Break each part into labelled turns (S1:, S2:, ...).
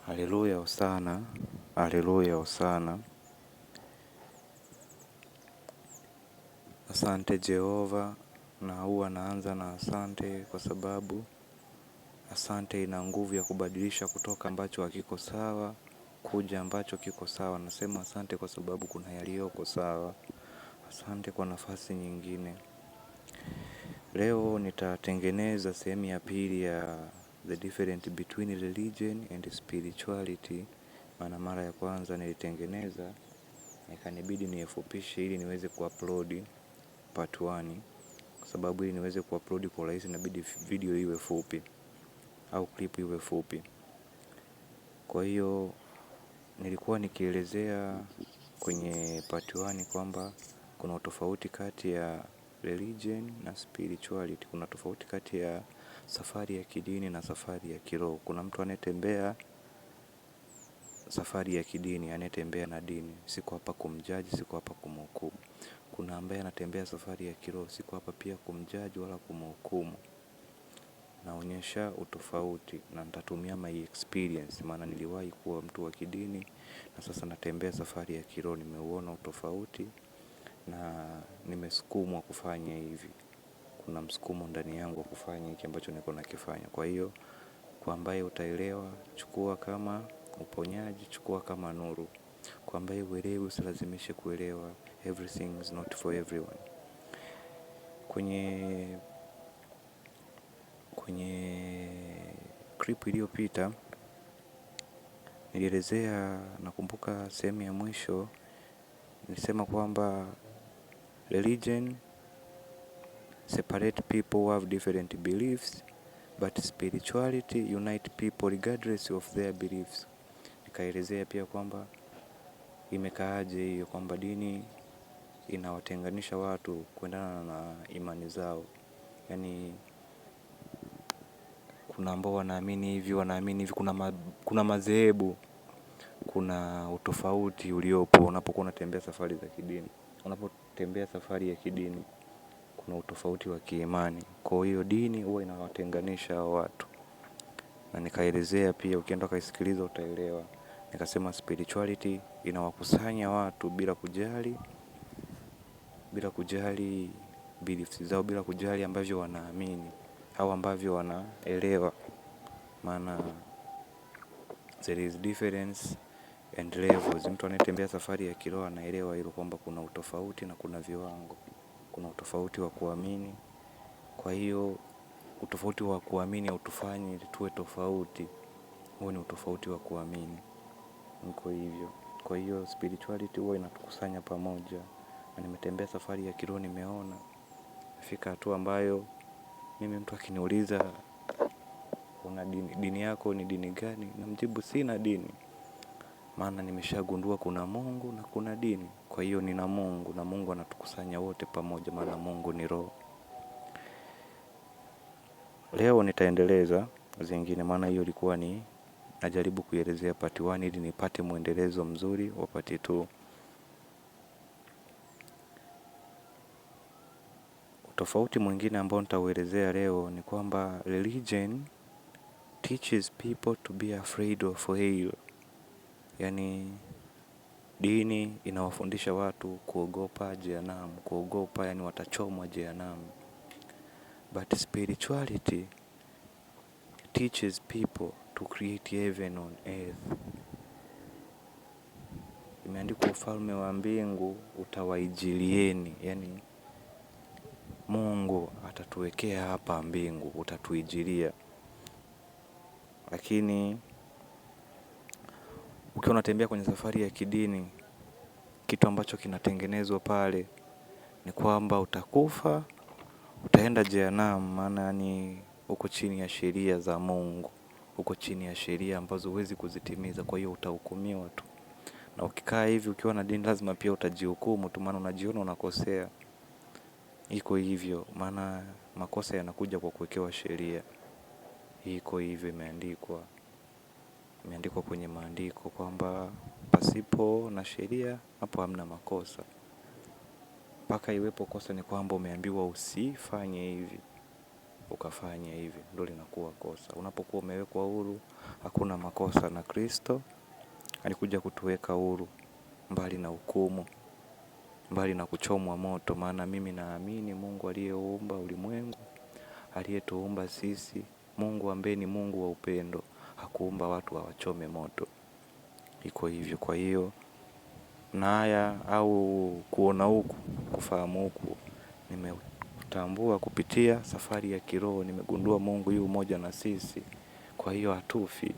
S1: Haleluya hosana, haleluya hosana. Asante Jehova, na huwa naanza na asante kwa sababu asante ina nguvu ya kubadilisha kutoka ambacho hakiko sawa kuja ambacho kiko sawa. Nasema asante kwa sababu kuna yaliyoko sawa. Asante kwa nafasi nyingine. Leo nitatengeneza sehemu ya pili ya the difference between religion and spirituality. Maana mara ya kwanza nilitengeneza, ikanibidi niifupishe ili niweze kuupload part 1, kwa sababu ili niweze kuupload kwa urahisi inabidi video iwe fupi au clip iwe fupi. Kwa hiyo nilikuwa nikielezea kwenye part 1 kwamba kuna utofauti kati ya religion na spirituality. Kuna tofauti kati ya safari ya kidini na safari ya kiroho. Kuna mtu anayetembea safari ya kidini, anayetembea na dini. Siko hapa kumjudge, siko hapa kumhukumu. Kuna ambaye anatembea safari ya kiroho, siko hapa pia kumjudge wala kumhukumu. Naonyesha utofauti na nitatumia my experience, maana niliwahi kuwa mtu wa kidini na sasa natembea safari ya kiroho. Nimeuona utofauti na nimesukumwa kufanya hivi. Kuna msukumo ndani yangu wa kufanya hiki ambacho niko nakifanya. Kwa hiyo kwa ambaye utaelewa, chukua kama uponyaji, chukua kama nuru. Kwa ambaye uelewi, usilazimishe kuelewa. Everything is not for everyone. Kwenye clip iliyopita nilielezea, nakumbuka sehemu ya mwisho nilisema kwamba religion separate people who have different beliefs, but spirituality unite people regardless of their beliefs. Nikaelezea pia kwamba imekaaje hiyo, kwamba dini inawatenganisha watu kuendana na imani zao. Yaani kuna ambao wanaamini hivi, wanaamini hivi, kuna madhehebu, kuna utofauti uliopo unapokuwa unatembea safari za kidini. Unapotembea safari ya kidini kuna utofauti wa kiimani. Kwa hiyo dini huwa inawatenganisha watu. Na nikaelezea pia, ukienda ukaisikiliza utaelewa. Nikasema spirituality inawakusanya watu bila kujali beliefs zao, bila kujali ambavyo wanaamini au ambavyo wanaelewa. Maana there is difference and levels. Mtu anayetembea safari ya kiroho anaelewa hilo, kwamba kuna utofauti na kuna viwango. Kuna utofauti wa kuamini. Kwa hiyo utofauti wa kuamini hautufanyi tuwe tofauti. Huo ni utofauti wa kuamini. Niko hivyo. Kwa hiyo spirituality huwa inatukusanya pamoja. Na nimetembea safari ya kiroho, nimeona nafika hatua ambayo mimi mtu akiniuliza una dini yako ni dini gani, namjibu sina dini. Maana nimeshagundua kuna Mungu na kuna dini. Kwa hiyo nina Mungu na Mungu anatukusanya wote pamoja, maana Mungu ni roho. Leo nitaendeleza zingine, maana hiyo ilikuwa ni najaribu kuelezea part 1 ili nipate muendelezo mzuri wa part 2. Tofauti mwingine ambao nitauelezea leo ni kwamba religion teaches people to be afraid of hell. Yaani dini inawafundisha watu kuogopa jehanamu, kuogopa yani watachomwa jehanamu. But spirituality teaches people to create heaven on earth. Imeandikwa ufalme wa mbingu utawaijilieni, yani Mungu atatuwekea hapa mbingu, utatuijilia. Lakini ukiwa unatembea kwenye safari ya kidini, kitu ambacho kinatengenezwa pale ni kwamba utakufa, utaenda jehanamu. Maana ni uko chini ya sheria za Mungu, uko chini ya sheria ambazo huwezi kuzitimiza. Kwa hiyo utahukumiwa tu. Na ukikaa hivi ukiwa na dini lazima pia utajihukumu tu, maana unajiona unakosea. Iko hivyo, maana makosa yanakuja kwa kuwekewa sheria. Iko hivyo, imeandikwa kwenye maandiko kwamba pasipo na sheria hapo hamna makosa. Mpaka iwepo kosa ni kwamba umeambiwa usifanye hivi, ukafanya hivi, ndio linakuwa kosa. Unapokuwa umewekwa huru, hakuna makosa, na Kristo alikuja kutuweka huru, mbali na hukumu, mbali na kuchomwa moto. Maana mimi naamini Mungu aliyeumba ulimwengu, aliyetuumba sisi, Mungu ambaye ni Mungu wa upendo, hakuumba watu wawachome moto. Iko hivyo. Kwa hiyo na haya au kuona huku, kufahamu huku, nimetambua kupitia safari ya kiroho. Nimegundua Mungu yu moja na sisi. Kwa hiyo hatufi,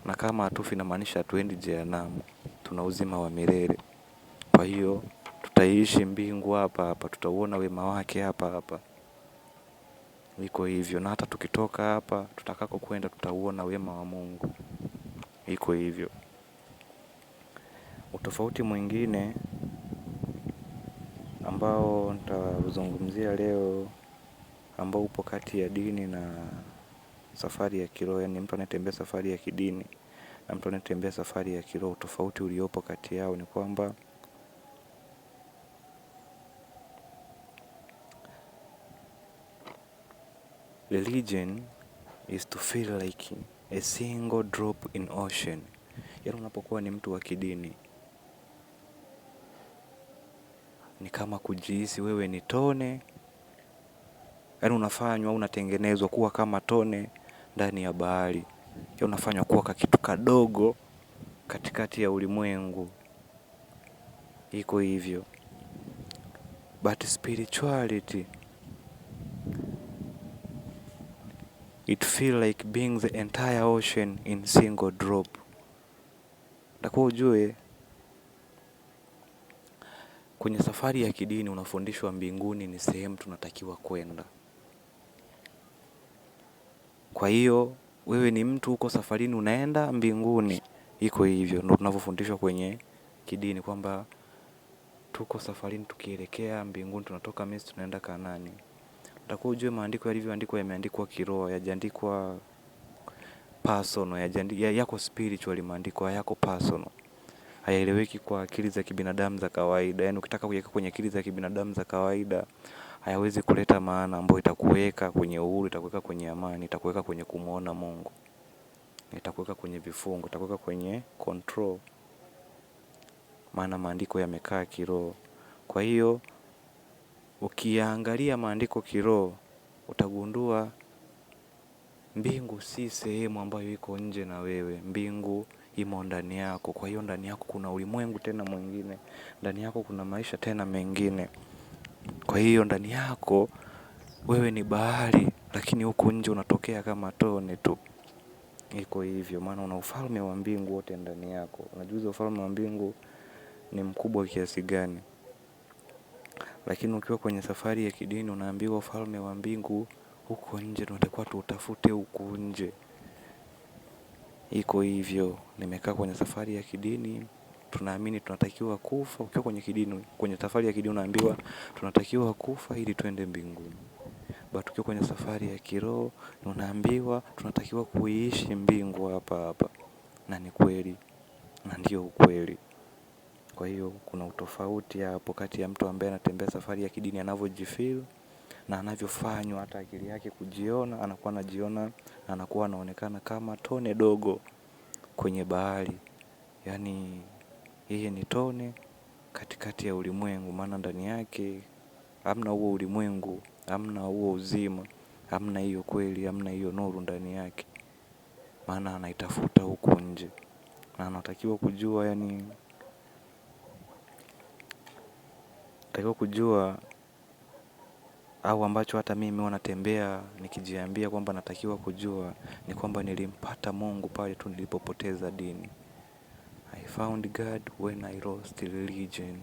S1: na kama hatufi inamaanisha hatuendi jehanamu, tuna uzima wa milele. Kwa hiyo tutaishi mbingu hapa hapa, tutauona wema wake hapa hapa. Iko hivyo. Na hata tukitoka hapa, tutakako kwenda tutauona wema wa Mungu. Iko hivyo. Utofauti mwingine ambao nitazungumzia leo, ambao upo kati ya dini na safari ya kiroho, yani mtu anayetembea safari ya kidini na mtu anayetembea safari ya kiroho, tofauti uliopo kati yao ni kwamba religion is to feel like a single drop in ocean. Yani unapokuwa ni mtu wa kidini, ni kama kujihisi wewe ni tone. Yani unafanywa, unatengenezwa kuwa kama tone ndani ya bahari. Ya unafanywa kuwa kitu kadogo katikati ya ulimwengu. Iko hivyo. But spirituality, it feel like being the entire ocean in single drop. Ndako ujue, kwenye safari ya kidini unafundishwa mbinguni ni sehemu tunatakiwa kwenda. Kwa hiyo wewe ni mtu uko safarini unaenda mbinguni. Iko hivyo. Ndio tunavyofundishwa kwenye kidini kwamba tuko safarini tukielekea mbinguni, tunatoka Misri tunaenda Kanaani. Ndako ujue maandiko yalivyoandikwa yameandikwa kiroho, hayajaandikwa personal, yako spiritual maandiko, hayako personal. Hayaeleweki kwa akili za kibinadamu za kawaida. Yaani ukitaka kuweka kwenye akili za kibinadamu za kawaida, hayawezi kuleta maana ambayo itakuweka kwenye uhuru, itakuweka kwenye amani, itakuweka kwenye kumuona Mungu, itakuweka kwenye vifungo, itakuweka kwenye control. Maana maandiko yamekaa kiroho. Kwa hiyo ukiangalia maandiko kiroho, utagundua mbingu si sehemu ambayo iko nje na wewe. Mbingu imo ndani yako. Kwa hiyo ndani yako kuna ulimwengu tena mwingine. Ndani yako kuna maisha tena mengine. Kwa hiyo ndani yako wewe ni bahari, lakini huko nje unatokea kama tone tu. Iko hivyo. Maana una ufalme wa mbingu wote ndani yako. Unajua ufalme wa mbingu ni mkubwa kiasi gani. Lakini ukiwa kwenye safari ya kidini unaambiwa ufalme wa mbingu huko nje, tunatakiwa tuutafute huko nje. Iko hivyo. Nimekaa kwenye safari ya kidini, tunaamini tunatakiwa kufa. Ukiwa kwenye kidini, kwenye safari ya kidini unaambiwa tunatakiwa kufa ili twende mbinguni. But ukiwa kwenye safari ya kiroho unaambiwa tunatakiwa kuiishi mbingu hapa hapa. Na ni kweli, na ndio ukweli. Kwa hiyo kuna utofauti hapo kati ya mtu ambaye anatembea safari ya kidini anavyojifeel na anavyofanywa hata akili yake kujiona, anakuwa anajiona, anakuwa anaonekana kama tone dogo kwenye bahari. Yaani yeye ni tone katikati ya ulimwengu, maana ndani yake hamna huo ulimwengu, hamna huo uzima, hamna hiyo kweli, hamna hiyo nuru ndani yake. Maana anaitafuta huko nje. Na anatakiwa kujua, yani natakiwa kujua, au ambacho hata mimi huwa natembea nikijiambia kwamba natakiwa kujua, ni kwamba nilimpata Mungu pale tu nilipopoteza dini. I found God when I lost religion.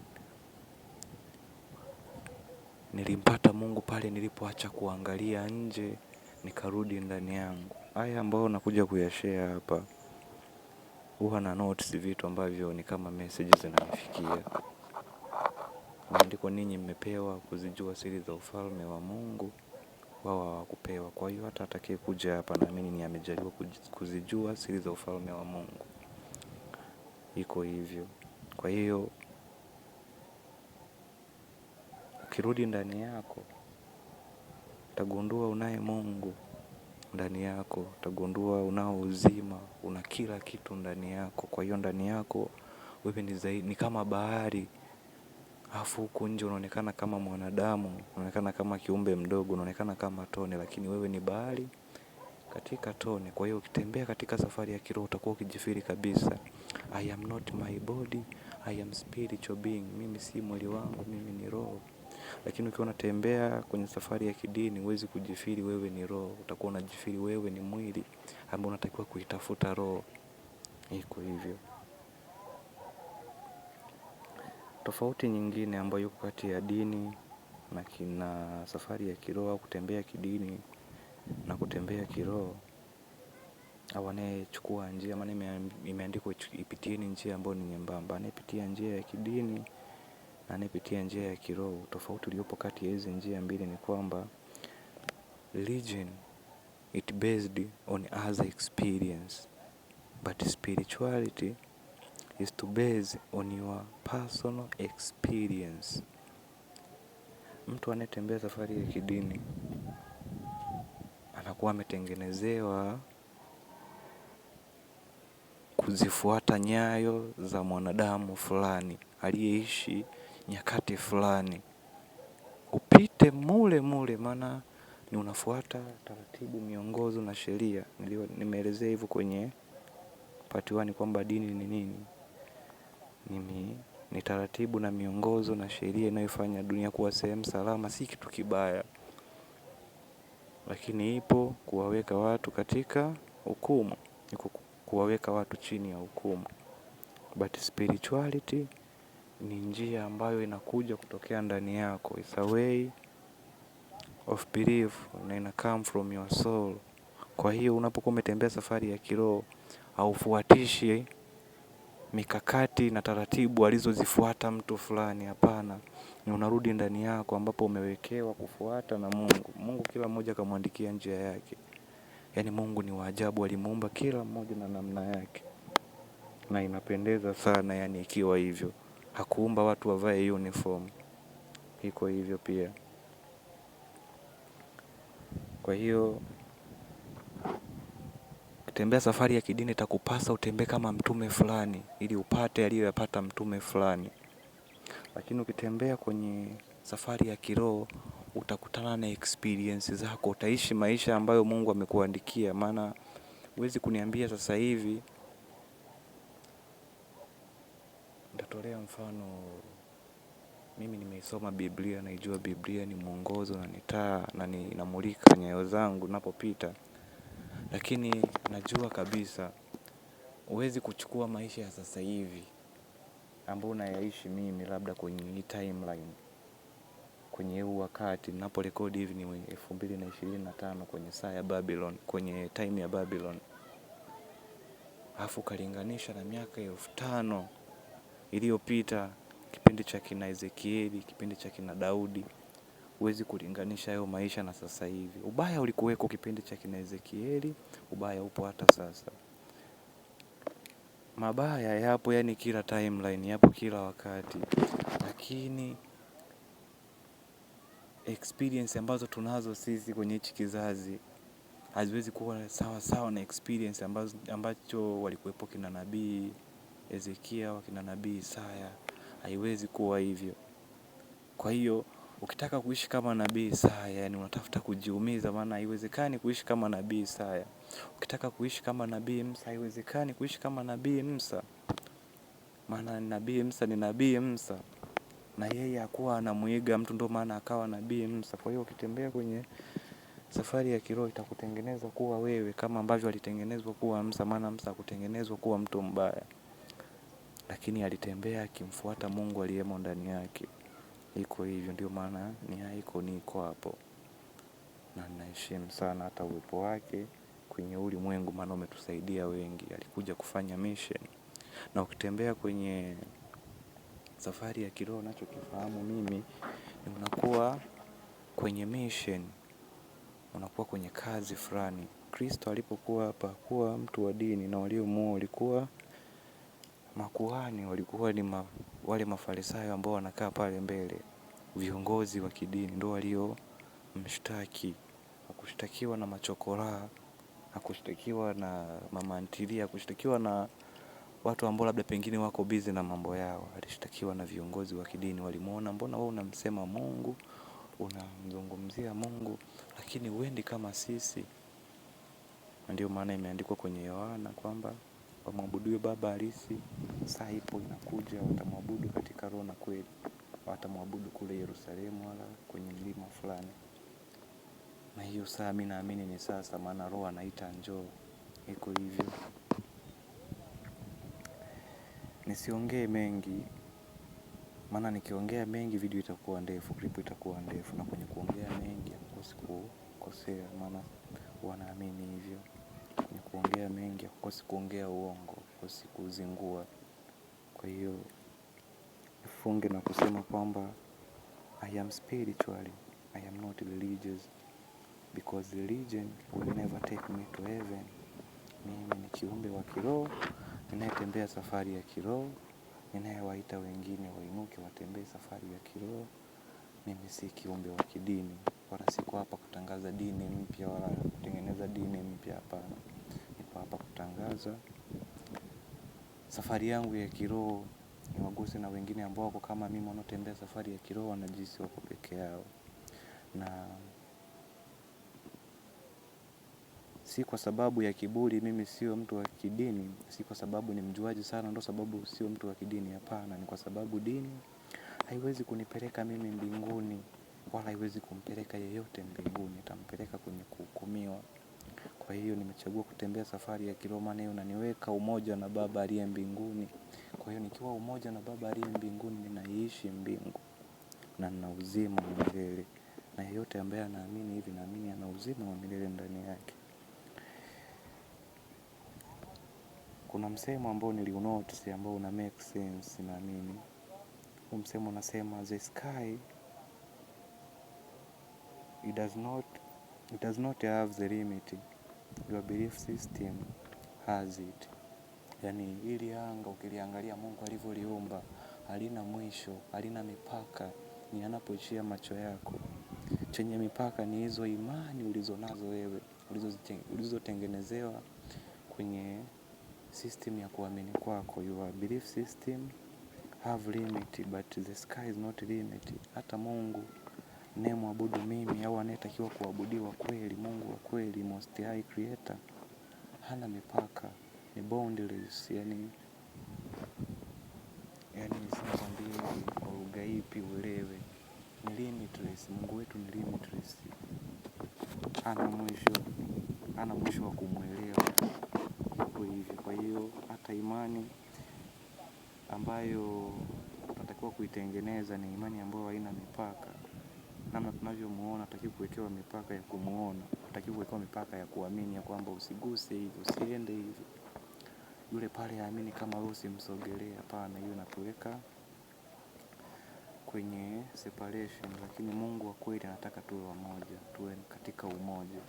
S1: Nilimpata Mungu pale nilipoacha kuangalia nje, nikarudi ndani yangu. Haya ambayo nakuja kuyashare hapa, huwa na notes vitu ambavyo ni kama messages zinanifikia. Maandiko, ninyi mmepewa kuzijua siri za ufalme wa Mungu, wao hawakupewa. Kwa hiyo hata atakayekuja hapa naamini ni amejaliwa kuzijua siri za ufalme wa Mungu. Iko hivyo. Kwa hiyo ukirudi ndani yako utagundua unaye Mungu, ndani yako. Utagundua unao uzima, una kila kitu ndani yako. Kwa hiyo ndani yako wewe ni kama bahari. Alafu huku nje unaonekana kama mwanadamu, unaonekana kama kiumbe mdogo, unaonekana kama tone, lakini wewe ni bahari katika tone. Kwa hiyo ukitembea katika safari ya kiroho utakuwa ukijifiri kabisa, I am not my body, I am spiritual being. Mimi si mwili wangu, mimi ni roho. Lakini ukiwa unatembea kwenye safari ya kidini huwezi kujifiri wewe ni roho, utakuwa unajifiri wewe ni mwili ambao unatakiwa kuitafuta roho. Iko hivyo. Tofauti nyingine ambayo yuko kati ya dini na safari ya kiroho au kutembea kidini na kutembea kiroho, au anayechukua njia, maana imeandikwa ipitieni njia ambayo ni nyembamba. Anayepitia njia ya kidini na anayepitia njia ya kiroho, tofauti uliopo kati ya hizi njia mbili ni kwamba religion it based on other experience, but spirituality is to base on your personal experience. Mtu anayetembea safari ya kidini anakuwa ametengenezewa kuzifuata nyayo za mwanadamu fulani aliyeishi nyakati fulani, upite mule mule, maana ni unafuata taratibu, miongozo na sheria. Nimeelezea hivyo kwenye part 1 kwamba dini ni nini. Ni taratibu na miongozo na sheria inayofanya dunia kuwa sehemu salama, si kitu kibaya. Lakini ipo kuwaweka watu katika hukumu, kuwaweka watu chini ya hukumu. But spirituality ni njia ambayo inakuja kutokea ndani yako. It's a way of belief na ina come from your soul. Kwa hiyo unapokuwa umetembea safari ya kiroho, haufuatishi mikakati na taratibu alizozifuata mtu fulani, hapana. Ni unarudi ndani yako ambapo umewekewa kufuata na Mungu. Mungu kila mmoja kamwandikia njia yake. Yaani Mungu ni wa ajabu, alimuumba kila mmoja na namna yake. Na inapendeza sana yani ikiwa hivyo. Hakuumba watu wavae uniform. Iko hivyo pia. Kwa hiyo kutembea safari ya kidini itakupasa utembee kama mtume fulani ili upate aliyoyapata mtume fulani. Lakini ukitembea kwenye safari ya kiroho utakutana na experience zako, utaishi maisha ambayo Mungu amekuandikia. Maana huwezi kuniambia sasa hivi, nitatolea mfano, mimi nimeisoma Biblia, naijua Biblia ni mwongozo na ni taa na inamulika nyayo zangu ninapopita. Lakini najua kabisa huwezi kuchukua maisha ya sasa hivi ambayo nayaishi mimi labda kwenye hii timeline, kwenye huu wakati ninaporekodi hivi ni 2025 kwenye saa ya Babylon, kwenye time ya Babylon. Alafu kalinganisha na miaka 5000 iliyopita, kipindi cha kina Ezekieli, kipindi cha kina Daudi. Huwezi kulinganisha hayo maisha na sasa hivi. Ubaya ulikuweko kipindi cha kina Ezekieli, ubaya upo hata sasa. Mabaya yapo yani kila timeline, yapo kila wakati. Lakini experience ambazo tunazo sisi kwenye hichi kizazi haziwezi kuwa sawa sawa na experience ambacho walikuwepo kina nabii Ezekia au kina nabii Isaya. Haiwezi kuwa hivyo. Kwa hiyo ukitaka kuishi kama nabii Isaya, yani unatafuta kujiumiza, maana haiwezekani kuishi kama nabii Isaya. Ukitaka kuishi kama nabii Musa, haiwezekani kuishi kama nabii Musa. Maana nabii Musa ni nabii Musa. Na yeye hakuwa anamuiga mtu, ndio maana akawa nabii Musa. Kwa hiyo ukitembea kwenye safari ya kiroho itakutengeneza kuwa wewe kama ambavyo alitengenezwa kuwa Musa. Maana Musa hakutengenezwa kuwa mtu mbaya, lakini alitembea akimfuata Mungu aliyemo ndani yake. Iko hivyo, ndio maana niko hapo. Na ninaheshimu sana hata uwepo wake kwenye ulimwengu, maana umetusaidia wengi. Alikuja kufanya mission. Na ukitembea kwenye safari ya kiroho, nachokifahamu mimi ni unakuwa kwenye mission, unakuwa kwenye kazi fulani. Kristo alipokuwa hapa kuwa mtu wa dini, na waliomuoa walikuwa makuhani, walikuwa ni wale mafarisayo ambao wanakaa pale mbele. Viongozi wa kidini ndio waliomshtaki. Hakushtakiwa na machokoraa hakushtakiwa na mama ntilia, hakushtakiwa na watu ambao labda pengine wako busy na mambo yao. Alishtakiwa na viongozi wa kidini. Walimuona, mbona wewe unamsema Mungu, unamzungumzia Mungu, lakini huendi kama sisi. Ndio maana imeandikwa kwenye Yohana kwamba wamwabudu Baba halisi, saa ipo inakuja watamwabudu katika roho na kweli. Watamwabudu kule Yerusalemu wala kwenye mlima fulani. Na hiyo saa mimi naamini ni sasa, maana roho anaita njoo. Iko hivyo. Nisiongee mengi, maana nikiongea mengi video itakuwa ndefu, clip itakuwa ndefu, na kwenye kuongea mengi hakukosi kukosea, maana wanaamini hivyo. Kwenye kuongea mengi hakukosi kuongea uongo, hakukosi kuzingua. Kwa hiyo nifunge na kusema kwamba I am spiritually, I am not religious, because religion will never take me to heaven. Mimi ni kiumbe wa kiroho, ninayetembea safari ya kiroho, ninayewaita wengine wainuke watembee safari ya kiroho. Mimi si kiumbe wa kidini, wala siko hapa kutangaza dini mpya wala kutengeneza dini mpya, hapana. Niko hapa kutangaza safari yangu ya kiroho, niwaguse na wengine ambao wako kama mimi wanaotembea safari ya kiroho, wanajisi wako peke yao. Na si kwa sababu ya kiburi mimi sio mtu wa kidini, si kwa sababu ni mjuaji sana ndio sababu sio mtu wa kidini, hapana. Ni kwa sababu dini haiwezi kunipeleka mimi mbinguni, wala haiwezi kumpeleka yeyote mbinguni, itampeleka kwenye kuhukumiwa. Kwa hiyo nimechagua kutembea safari ya kiroho, maana hiyo inaniweka umoja na Baba aliye mbinguni. Kwa hiyo nikiwa umoja na Baba aliye mbinguni, ninaishi mbingu na nina uzima wa milele. Na yeyote ambaye anaamini hivi, naamini ana uzima wa milele ndani yake. Kuna msemo ambao niliunotice ambao una make sense, naamini. Huu msemo unasema the sky it does not have the limit, your belief system has it. Yani ili anga ukiliangalia Mungu alivyoliumba halina mwisho, halina mipaka, ni anapoishia macho yako. Chenye mipaka ni hizo imani ulizonazo wewe, ulizotengenezewa kwenye system ya kuamini kwako. Your belief system have limit, but the sky is not limit. Hata Mungu ninayemwabudu mimi au anayetakiwa kuabudiwa kweli, Mungu wa kweli, most high creator, hana mipaka, ni boundless. Yani nisimwambie kwa lugha ipi uelewe, ni limitless. Mungu wetu ni limitless, hana mwisho wa kumwelewa. Kwa hivyo, kwa hiyo hata imani ambayo tunatakiwa kuitengeneza ni imani ambayo haina mipaka. Namna tunavyomuona hataki kuwekewa mipaka ya kumuona, hataki kuwekewa mipaka ya kuamini ya kwamba usiguse hivi, usiende hivi, yule pale aamini kama wewe usimsogelee, hapana. Hiyo inatuweka kwenye separation. Lakini Mungu wa kweli anataka tuwe wamoja, tuwe katika umoja.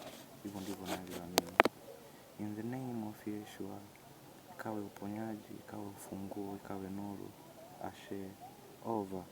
S1: Hivyo ndivyo ninavyoamini. In the name of Yeshua, ikawe uponyaji, ikawe ufunguo, ikawe nuru. Ashe. Over.